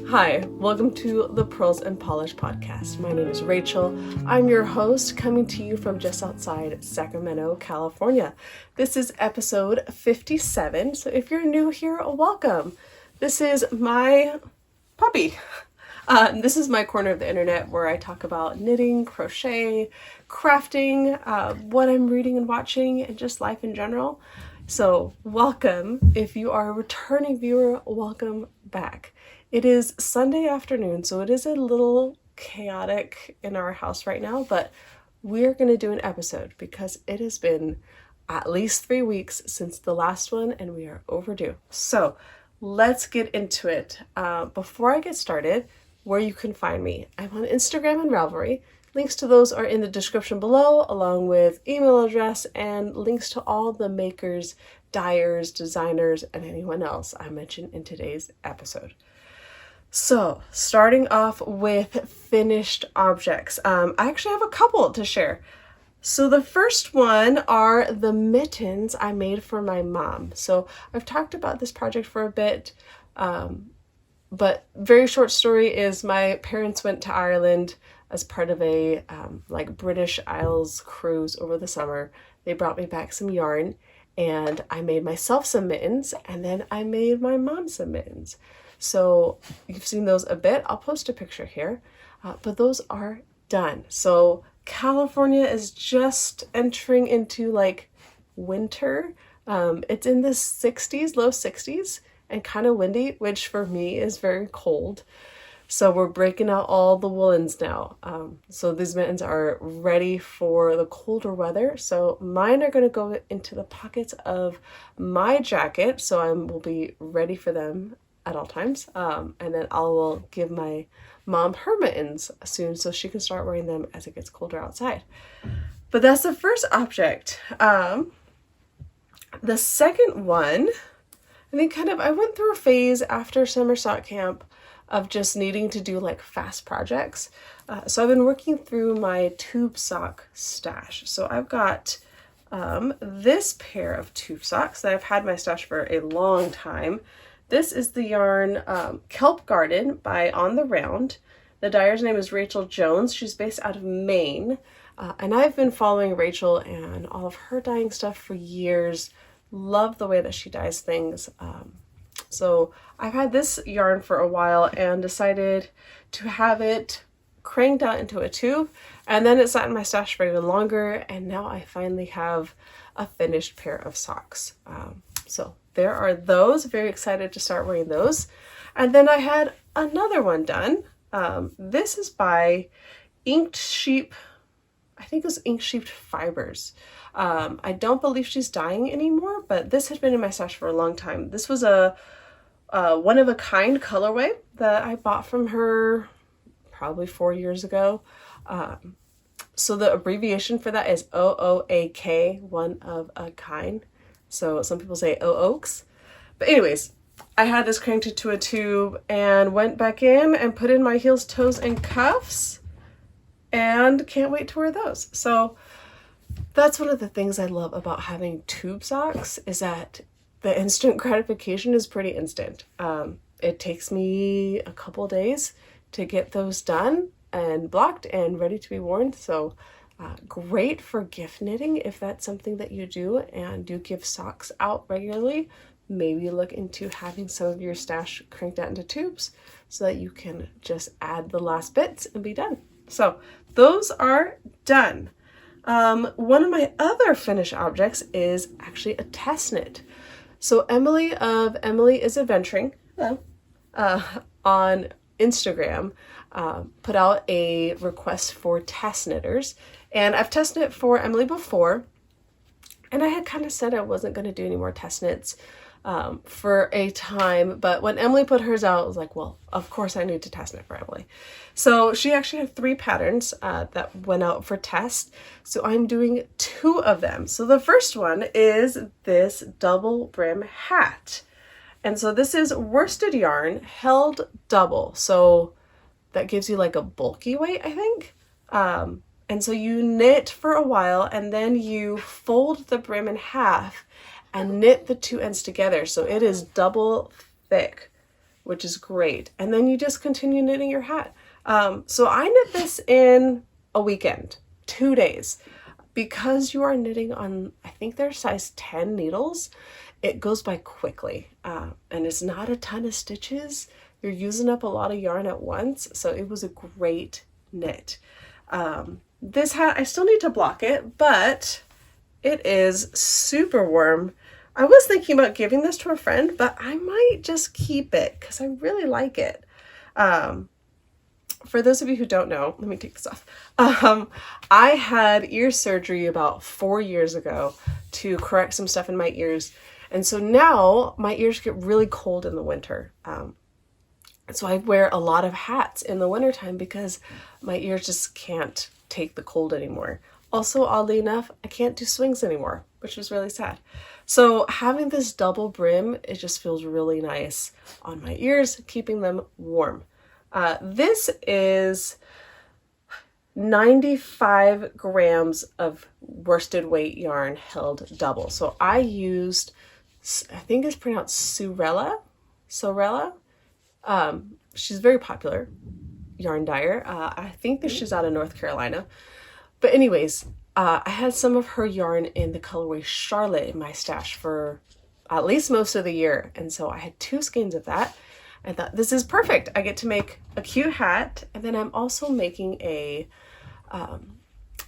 Hi, welcome to the Pearls and Polish podcast. My name is Rachael. I'm your host, coming to you from just outside Sacramento, California. This is episode 57, so if you're new here, welcome. This is my puppy. This is my corner of the internet where I talk about knitting, crochet, crafting, what I'm reading and watching, and just life in general. So welcome. If you are a returning viewer, welcome back. It is Sunday afternoon, so it is a little chaotic in our house right now, but we're going to do an episode because it has been at least 3 weeks since the last one and we are overdue. So let's get into it. Before I get started, where you can find me, I'm on Instagram and Ravelry. Links to those are in the description below, along with email address and links to all the makers, dyers, designers, and anyone else I mentioned in today's episode. So, starting off with finished objects. I actually have a couple to share. So the first one are the mittens I made for my mom. So I've talked about this project for a bit, but very short story is my parents went to Ireland as part of a British Isles cruise over the summer. They brought me back some yarn and I made myself some mittens and then I made my mom some mittens. So you've seen those a bit. I'll post a picture here, but those are done. So California is just entering into winter. It's in the 60s, low 60s, and kind of windy, which for me is very cold. So we're breaking out all the woolens now. So these mittens are ready for the colder weather. So mine are going to go into the pockets of my jacket. So I will be ready for them at all times. And then I will give my mom her mittens soon so she can start wearing them as it gets colder outside. But that's the first object. The second one, I think I went through a phase after summer sock camp of just needing to do fast projects. So I've been working through my tube sock stash. So I've got this pair of tube socks that I've had my stash for a long time. This is the yarn Kelp Garden by Ontheround. The dyer's name is Rachael Jones. She's based out of Maine. And I've been following Rachael and all of her dyeing stuff for years. Love the way that she dyes things. So I've had this yarn for a while and decided to have it cranked out into a tube. And then it sat in my stash for even longer. And now I finally have a finished pair of socks. So there are those. Very excited to start wearing those. And then I had another one done. This is by Inked Sheep. I think it was Ink Sheep Fibers. I don't believe she's dyeing anymore, but this had been in my stash for a long time. This was a one-of-a-kind colorway that I bought from her probably 4 years ago. So the abbreviation for that is OOAK, one of a kind. So some people say OOAKs. But anyways, I had this cranked into a tube and went back in and put in my heels, toes, and cuffs. And can't wait to wear those. So that's one of the things I love about having tube socks is that the instant gratification is pretty instant. It takes me a couple days to get those done and blocked and ready to be worn. So great for gift knitting if that's something that you do and do give socks out regularly. Maybe look into having some of your stash cranked out into tubes so that you can just add the last bits and be done. So those are done. One of my other finished objects is actually a test knit. So Emily of Emily is Adventuring on Instagram put out a request for test knitters. And I've test knit for Emily before. And I had kind of said I wasn't going to do any more test knits for a time. But when Emily put hers out, I was like, well, of course I need to test knit for Emily. So she actually had 3 patterns that went out for test. So I'm doing 2 of them. So the first one is this double brim hat. And so this is worsted yarn held double. So that gives you a bulky weight, I think. And so you knit for a while and then you fold the brim in half and knit the 2 ends together. So it is double thick, which is great. And then you just continue knitting your hat. So I knit this in a weekend, 2 days. Because you are knitting on, I think they're size 10 needles, it goes by quickly. And it's not a ton of stitches. You're using up a lot of yarn at once. So it was a great knit. This hat, I still need to block it, but it is super warm. I was thinking about giving this to a friend, but I might just keep it because I really like it. For those of you who don't know, let me take this off. I had ear surgery about 4 years ago to correct some stuff in my ears. And so now my ears get really cold in the winter. So I wear a lot of hats in the wintertime because my ears just can't take the cold anymore. Also, oddly enough, I can't do swings anymore, which is really sad. So having this double brim, it just feels really nice on my ears, keeping them warm. This is 95 grams of worsted weight yarn held double. So I used, I think it's pronounced Sewrella. She's very popular yarn dyer. I think that she's out of North Carolina. But anyways, I had some of her yarn in the colorway Charlotte in my stash for at least most of the year. And so I had 2 skeins of that. I thought this is perfect. I get to make a cute hat, and then I'm also making a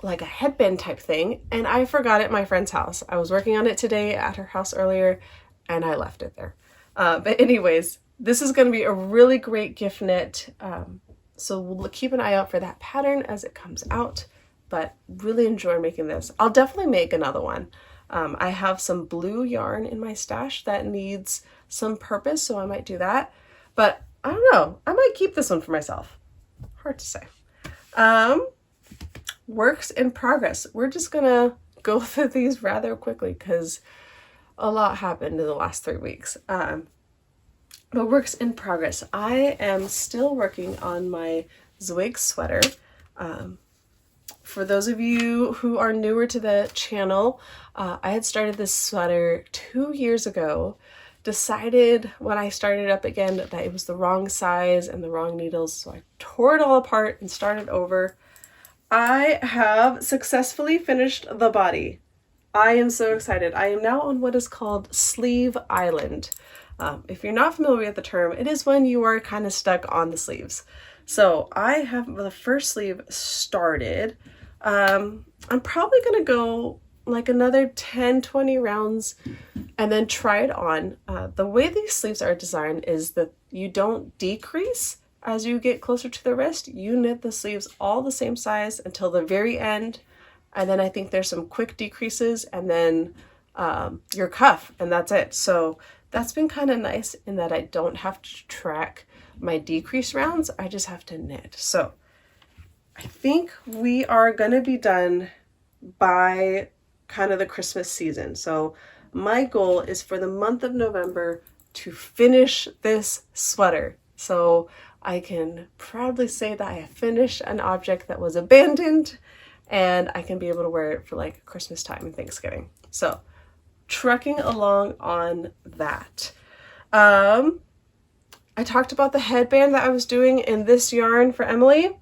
like a headband type thing, and I forgot it at my friend's house. I was working on it today at her house earlier, and I left it there. But anyways, this is going to be a really great gift knit. So we'll keep an eye out for that pattern as it comes out, but really enjoy making this. I'll definitely make another one. I have some blue yarn in my stash that needs some purpose, so I might do that. But I don't know, I might keep this one for myself. Hard to say. Works in progress. We're just gonna go through these rather quickly because a lot happened in the last 3 weeks. But works in progress. I am still working on my Zweig sweater. For those of you who are newer to the channel, I had started this sweater 2 years ago. Decided when I started up again that it was the wrong size and the wrong needles, so I tore it all apart and started over. I have successfully finished the body. I am so excited. I am now on what is called Sleeve Island. If you're not familiar with the term, it is when you are kind of stuck on the sleeves. So I have the first sleeve started. I'm probably going to go like another 10-20 rounds and then try it on. The way these sleeves are designed is that you don't decrease as you get closer to the wrist. You knit the sleeves all the same size until the very end, and then I think there's some quick decreases and then your cuff, and that's it. So that's been kind of nice in that I don't have to track my decrease rounds. I just have to knit. So I think we are going to be done by kind of the Christmas season. So my goal is for the month of November to finish this sweater. So I can proudly say that I have finished an object that was abandoned, and I can be able to wear it for like Christmas time and Thanksgiving. So trucking along on that. I talked about the headband that I was doing in this yarn for Emily,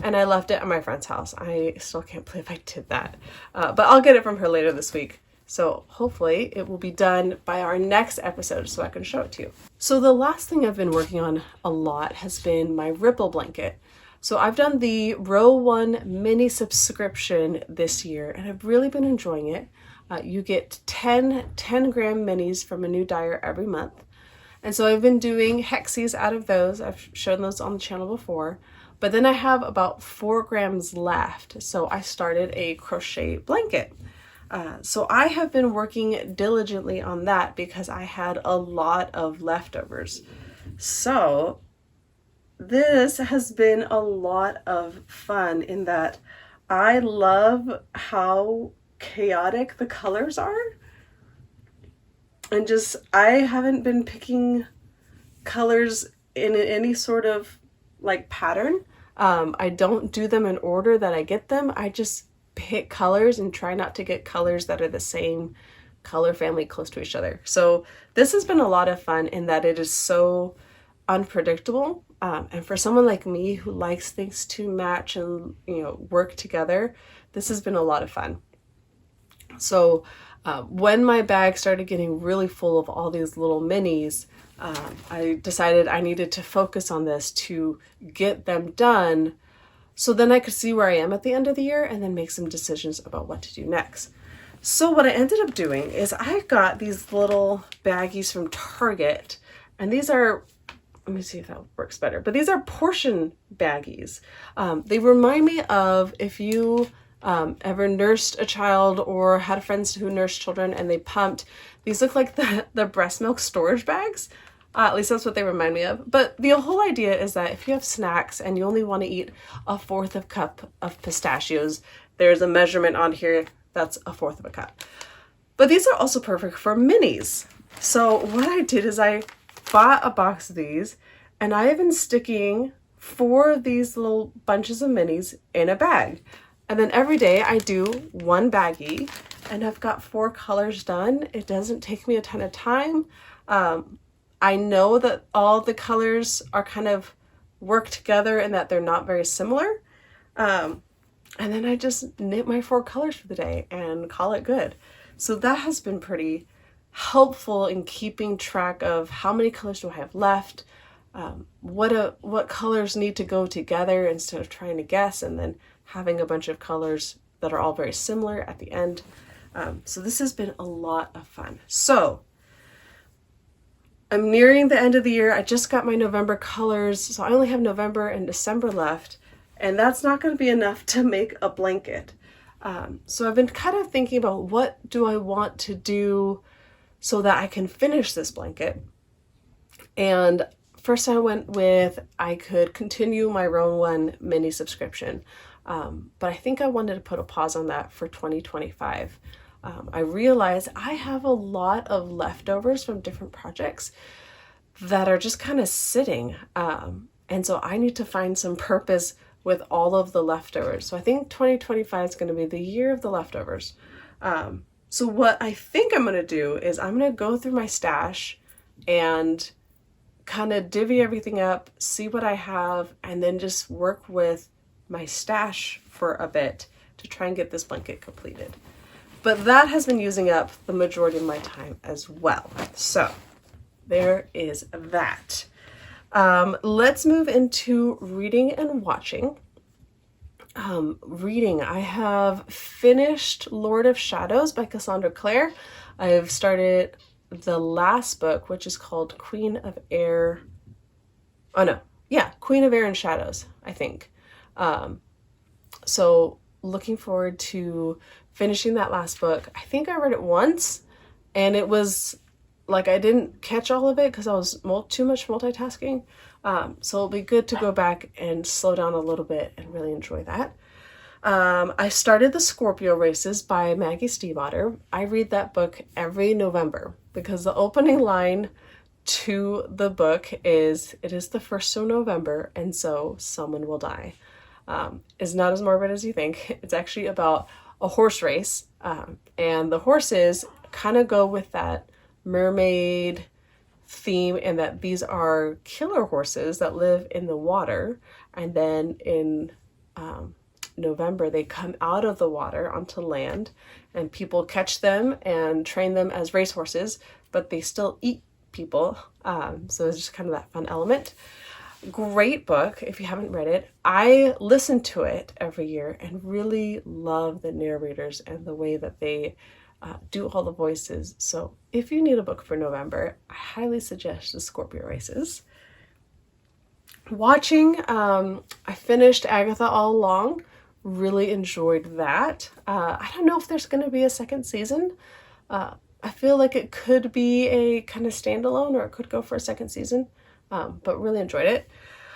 and I left it at my friend's house. I still can't believe I did that. But I'll get it from her later this week. So hopefully it will be done by our next episode so I can show it to you. So the last thing I've been working on a lot has been my ripple blanket. So I've done the RowOne Mini subscription this year, and I've really been enjoying it. You get 10 10-gram minis from a new dyer every month. And so I've been doing hexies out of those. I've shown those on the channel before. But then I have about 4 grams left. So I started a crochet blanket. So I have been working diligently on that because I had a lot of leftovers. So this has been a lot of fun in that I love how chaotic the colors are. And just, I haven't been picking colors in any sort of like pattern. I don't do them in order that I get them. I just pick colors and try not to get colors that are the same color family close to each other. So this has been a lot of fun in that it is so unpredictable. And for someone like me who likes things to match and, work together, this has been a lot of fun. So when my bag started getting really full of all these little minis, I decided I needed to focus on this to get them done, so then I could see where I am at the end of the year and then make some decisions about what to do next. So what I ended up doing is I got these little baggies from Target, and these are, let me see if that works better, but these are portion baggies. They remind me of if you ever nursed a child or had friends who nursed children and they pumped. These look like the breast milk storage bags. At least that's what they remind me of. But the whole idea is that if you have snacks and you only want to eat 1/4 cup of pistachios, there's a measurement on here that's 1/4 cup. But these are also perfect for minis. So what I did is I bought a box of these, and I have been sticking 4 of these little bunches of minis in a bag. And then every day I do one baggie, and I've got 4 colors done. It doesn't take me a ton of time. I know that all the colors are kind of work together and that they're not very similar. And then I just knit my 4 colors for the day and call it good. So that has been pretty helpful in keeping track of how many colors do I have left, what colors need to go together instead of trying to guess and then having a bunch of colors that are all very similar at the end. So this has been a lot of fun. So I'm nearing the end of the year. I just got my November colors, so I only have November and December left, and that's not going to be enough to make a blanket. So I've been kind of thinking about what do I want to do so that I can finish this blanket. And first I went with I could continue my RowOne Mini subscription, but I think I wanted to put a pause on that for 2025. I realized I have a lot of leftovers from different projects that are just kind of sitting. And so I need to find some purpose with all of the leftovers. So I think 2025 is going to be the year of the leftovers. So what I think I'm going to do is I'm going to go through my stash and kind of divvy everything up, see what I have, and then just work with my stash for a bit to try and get this blanket completed. But that has been using up the majority of my time as well. So there is that. Let's move into reading and watching. Reading, I have finished Lord of Shadows by Cassandra Clare. I have started the last book, which is called Queen of Air. Queen of Air and Shadows, I think. So looking forward to finishing that last book. I think I read it once, and it was like I didn't catch all of it because I was too much multitasking. So it'll be good to go back and slow down a little bit and really enjoy that. I started The Scorpio Races by Maggie Stiefvater. I read that book every November because the opening line to the book is, "It is the 1st of November, and so someone will die." It's not as morbid as you think. It's actually about a horse race, and the horses kind of go with that mermaid theme in that these are killer horses that live in the water, and then in November they come out of the water onto land, and people catch them and train them as racehorses, but they still eat people. So it's just kind of that fun element. Great book if you haven't read it. I listen to it every year and really love the narrators and the way that they do all the voices. So if you need a book for November, I highly suggest The Scorpio Races. Watching, I finished Agatha All Along. Really enjoyed that. I don't know if there's going to be a second season. I feel like it could be a kind of standalone, or it could go for a second season. But really enjoyed it.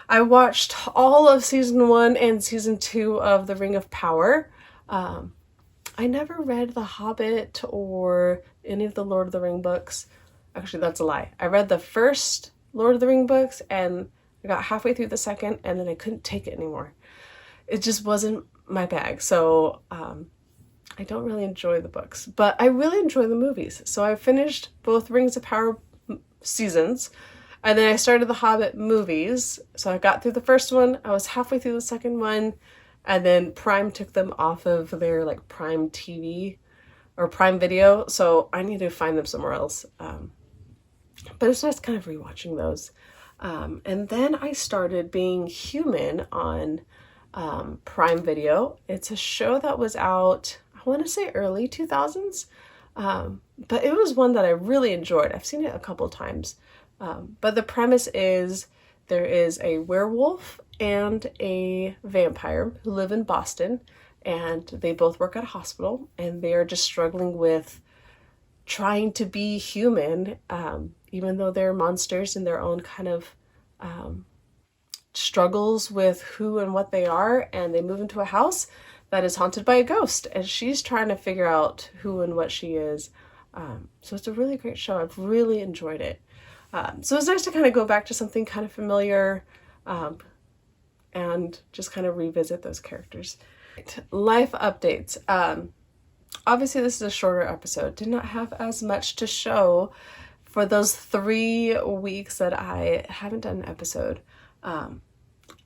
I watched all of season 1 and season 2 of The Ring of Power. I never read The Hobbit or any of the Lord of the Ring books. Actually, that's a lie. I read the first Lord of the Ring books and I got halfway through the second and then I couldn't take it anymore. It just wasn't my bag. So I don't really enjoy the books, but I really enjoy the movies. So I finished both Rings of Power seasons. And then I started the Hobbit movies. So I got through the first one. I was halfway through the second one. And then Prime took them off of their like Prime TV or Prime Video. So I need to find them somewhere else. But it's nice kind of rewatching those. And then I started Being Human on Prime Video. It's a show that was out, I want to say early 2000s. But it was one that I really enjoyed. I've seen it a couple times. But the premise is there is a werewolf and a vampire who live in Boston, and they both work at a hospital, and they are just struggling with trying to be human, even though they're monsters in their own kind of struggles with who and what they are. And they move into a house that is haunted by a ghost, and she's trying to figure out who and what she is. So it's a really great show. I've really enjoyed it. So it's nice to kind of go back to something kind of familiar, and just kind of revisit those characters. Life updates. Obviously this is a shorter episode. Did not have as much to show for those 3 weeks that I haven't done an episode.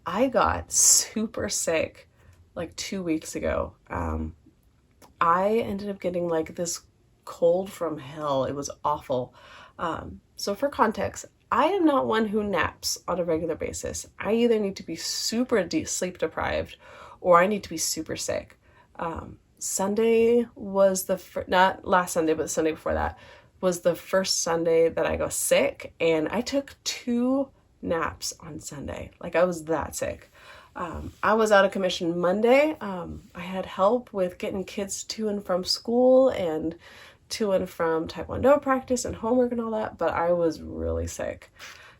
I got super sick like 2 weeks ago. I ended up getting like this cold from hell. It was awful. So for context, I am not one who naps on a regular basis. I either need to be super sleep deprived or I need to be super sick. Sunday was not last Sunday, but the Sunday before that was the first Sunday that I got sick, and I took 2 naps on Sunday. Like, I was that sick. I was out of commission Monday. I had help with getting kids to and from school and to and from Taekwondo practice and homework and all that, but I was really sick.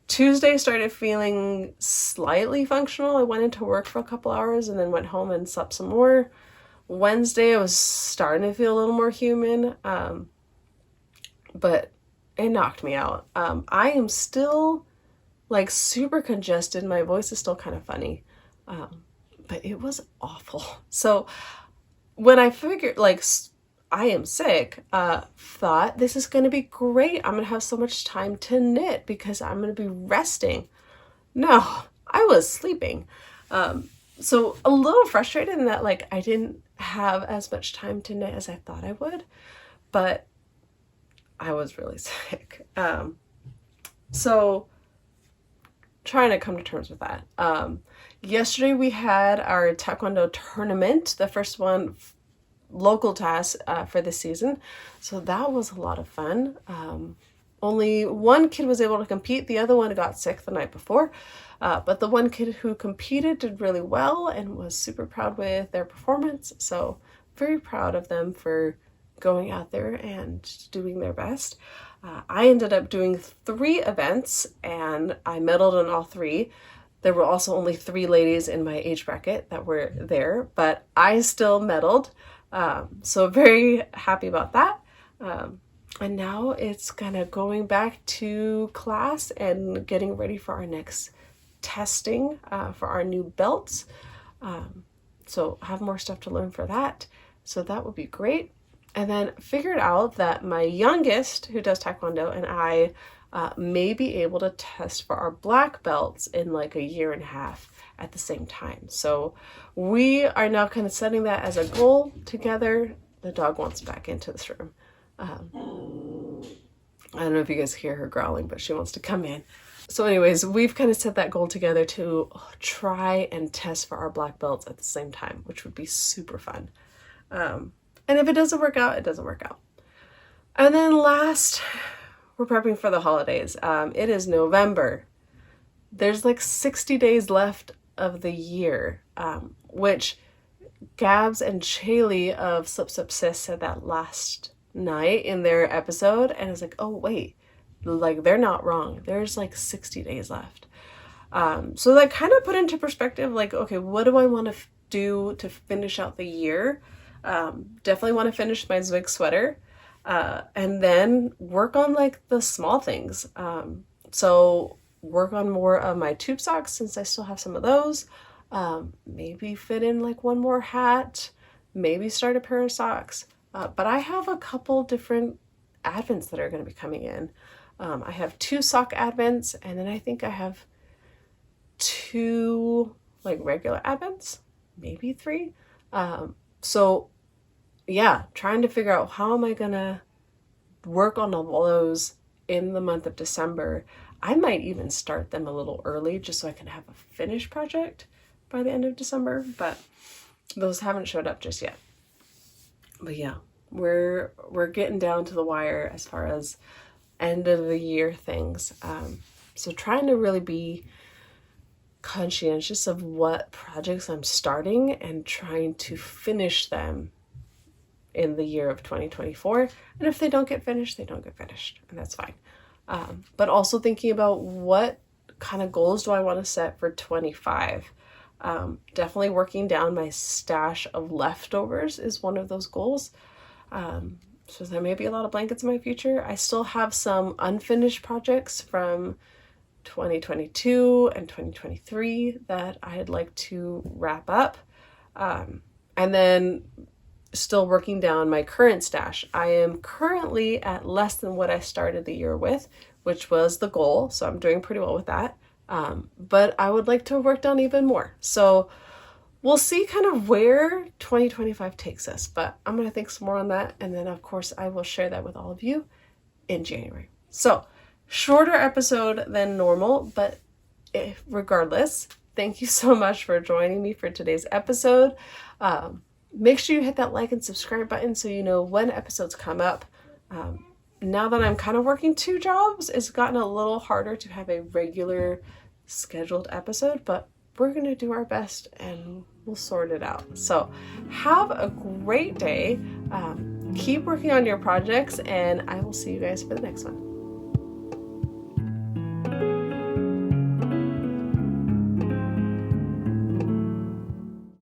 Tuesday started feeling slightly functional. I went into work for a couple hours and then went home and slept some more. Wednesday I was starting to feel a little more human, but it knocked me out. I am still like super congested. My voice is still kind of funny, but it was awful. So when I figured like I am sick, thought this is going to be great. I'm going to have so much time to knit because I'm going to be resting. No, I was sleeping. So a little frustrated in that like I didn't have as much time to knit as I thought I would, but I was really sick. So trying to come to terms with that. Yesterday we had our Taekwondo tournament, the first one local task for this season. So that was a lot of fun. Only one kid was able to compete. The other one got sick the night before. But the one kid who competed did really well and was super proud with their performance. So very proud of them for going out there and doing their best. I ended up doing 3 events and I medaled in all 3. There were also only 3 ladies in my age bracket that were there, but I still medaled. So very happy about that. And now it's kind of going back to class and getting ready for our next testing for our new belts. So I have more stuff to learn for that. So that would be great. And then figured out that my youngest who does Taekwondo and I may be able to test for our black belts in like a year and a half at the same time. So we are now kind of setting that as a goal together. The dog wants back into this room. I don't know if you guys hear her growling, but she wants to come in. So anyways, we've kind of set that goal together to try and test for our black belts at the same time, which would be super fun. And if it doesn't work out, it doesn't work out. And then last, we're prepping for the holidays. It is November. There's like 60 days left of the year, which Gabs and Shaylee of Slip Slip Sis said that last night in their episode, and I was like, oh wait, like they're not wrong. There's like 60 days left. So that kind of put into perspective, like, okay, what do I want to do to finish out the year? Definitely want to finish my Zweig sweater, and then work on like the small things. So work on more of my tube socks since I still have some of those. Maybe fit in like one more hat, maybe start a pair of socks. But I have a couple different advents that are going to be coming in. I have 2 sock advents, and then I think I have 2 like regular advents, maybe 3. So yeah, trying to figure out how am I gonna work on all those in the month of December. I might even start them a little early just so I can have a finished project by the end of December, but those haven't showed up just yet. But yeah, we're getting down to the wire as far as end of the year things. So trying to really be conscientious of what projects I'm starting and trying to finish them in the year of 2024. And if they don't get finished, they don't get finished, and that's fine. But also thinking about what kind of goals do I want to set for 25. Definitely working down my stash of leftovers is one of those goals. So there may be a lot of blankets in my future. I still have some unfinished projects from 2022 and 2023 that I'd like to wrap up. And then still working down my current stash. I am currently at less than what I started the year with, which was the goal. So I'm doing pretty well with that. But I would like to work down even more. So we'll see kind of where 2025 takes us, but I'm going to think some more on that. And then of course I will share that with all of you in January. So shorter episode than normal, but regardless, thank you so much for joining me for today's episode. Make sure you hit that like and subscribe button so you know when episodes come up. Now that I'm kind of working 2 jobs, it's gotten a little harder to have a regular scheduled episode, but we're going to do our best and we'll sort it out. So have a great day. Keep working on your projects, and I will see you guys for the next one.